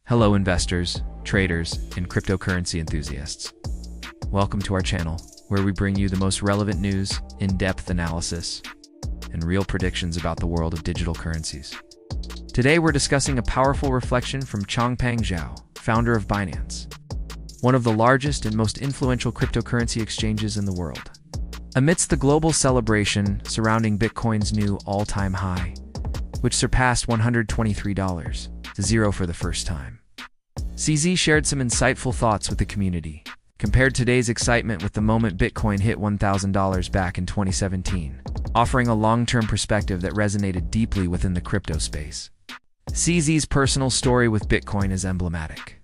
Hello investors, traders, and cryptocurrency enthusiasts. Welcome to our channel, where we bring you the most relevant news, in-depth analysis, and real predictions about the world of digital currencies. Today we're discussing a powerful reflection from Changpeng Zhao, founder of Binance, one of the largest and most influential cryptocurrency exchanges in the world. Amidst the global celebration surrounding Bitcoin's new all-time high, which surpassed $123 to zero for the first time, CZ shared some insightful thoughts with the community, compared today's excitement with the moment Bitcoin hit $1,000 back in 2017, offering a long-term perspective that resonated deeply within the crypto space. CZ's personal story with Bitcoin is emblematic.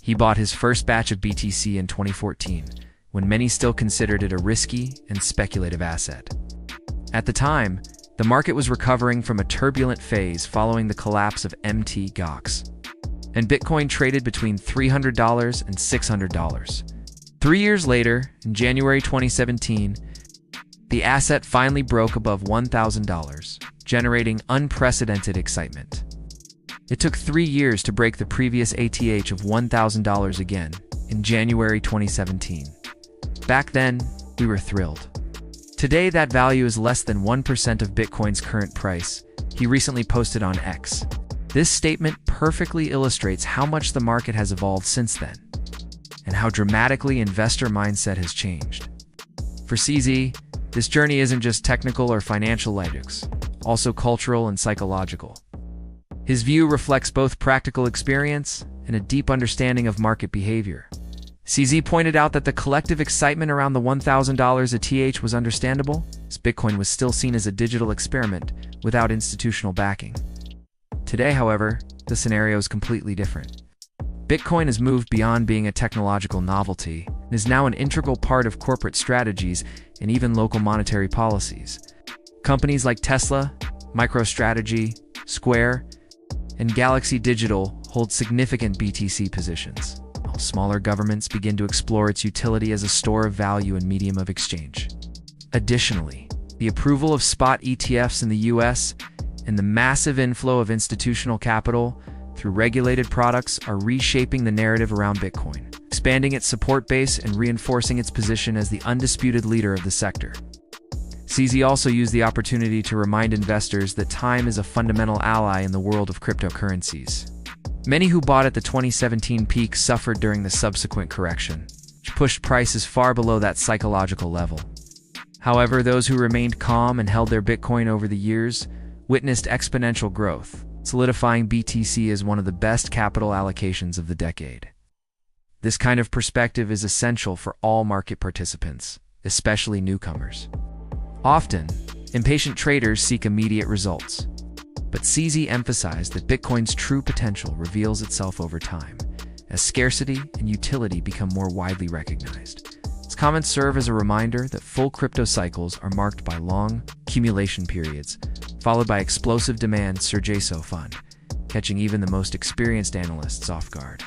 He bought his first batch of BTC in 2014, when many still considered it a risky and speculative asset. At the time, the market was recovering from a turbulent phase following the collapse of Mt. Gox, and Bitcoin traded between $300 and $600. 3 years later, in January 2017, the asset finally broke above $1,000, generating unprecedented excitement. It took 3 years to break the previous ATH of $1,000 again, in January 2017. Back then, we were thrilled. Today, that value is less than 1% of Bitcoin's current price, he recently posted on X. This statement perfectly illustrates how much the market has evolved since then, and how dramatically investor mindset has changed. For CZ, this journey isn't just technical or financial logics, also cultural and psychological. His view reflects both practical experience and a deep understanding of market behavior. CZ pointed out that the collective excitement around the $1,000 ATH was understandable, as Bitcoin was still seen as a digital experiment without institutional backing. Today, however, the scenario is completely different. Bitcoin has moved beyond being a technological novelty and is now an integral part of corporate strategies and even local monetary policies. Companies like Tesla, MicroStrategy, Square, and Galaxy Digital hold significant BTC positions, while smaller governments begin to explore its utility as a store of value and medium of exchange. Additionally, the approval of spot ETFs in the US and the massive inflow of institutional capital through regulated products are reshaping the narrative around Bitcoin, expanding its support base and reinforcing its position as the undisputed leader of the sector. CZ also used the opportunity to remind investors that time is a fundamental ally in the world of cryptocurrencies. Many who bought at the 2017 peak suffered during the subsequent correction, which pushed prices far below that psychological level. However, those who remained calm and held their Bitcoin over the years witnessed exponential growth, solidifying BTC as one of the best capital allocations of the decade. This kind of perspective is essential for all market participants, especially newcomers. Often, impatient traders seek immediate results, but CZ emphasized that Bitcoin's true potential reveals itself over time, as scarcity and utility become more widely recognized. His comments serve as a reminder that full crypto cycles are marked by long accumulation periods, followed by explosive demand surges so fun, catching even the most experienced analysts off guard.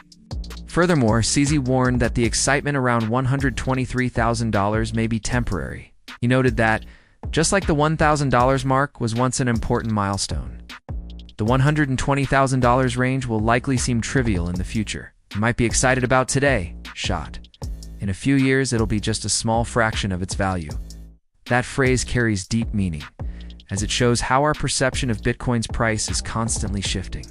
Furthermore, CZ warned that the excitement around $123,000 may be temporary. He noted that, just like the $1,000 mark was once an important milestone, the $120,000 range will likely seem trivial in the future. You might be excited about today, shot. In a few years, it'll be just a small fraction of its value. That phrase carries deep meaning, as it shows how our perception of Bitcoin's price is constantly shifting.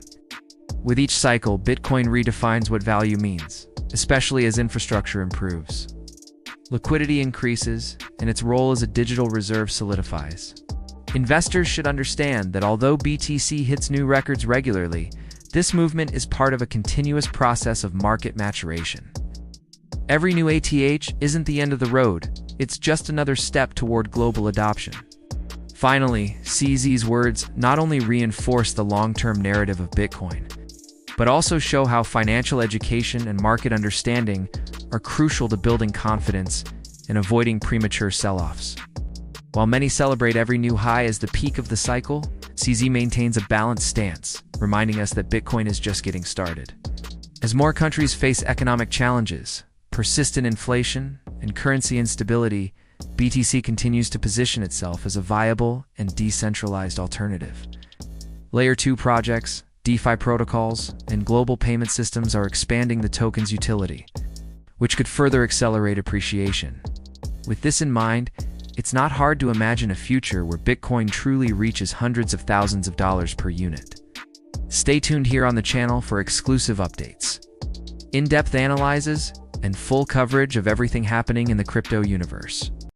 With each cycle, Bitcoin redefines what value means, especially as infrastructure improves. Liquidity increases, and its role as a digital reserve solidifies. Investors should understand that although BTC hits new records regularly, this movement is part of a continuous process of market maturation. Every new ATH isn't the end of the road, it's just another step toward global adoption. Finally, CZ's words not only reinforce the long-term narrative of Bitcoin, but also show how financial education and market understanding are crucial to building confidence and avoiding premature sell-offs. While many celebrate every new high as the peak of the cycle, CZ maintains a balanced stance, reminding us that Bitcoin is just getting started. As more countries face economic challenges, persistent inflation, and currency instability, BTC continues to position itself as a viable and decentralized alternative. Layer 2 projects, DeFi protocols, and global payment systems are expanding the token's utility, which could further accelerate appreciation. With this in mind, it's not hard to imagine a future where Bitcoin truly reaches hundreds of thousands of dollars per unit. Stay tuned here on the channel for exclusive updates, in-depth analyses, and full coverage of everything happening in the crypto universe.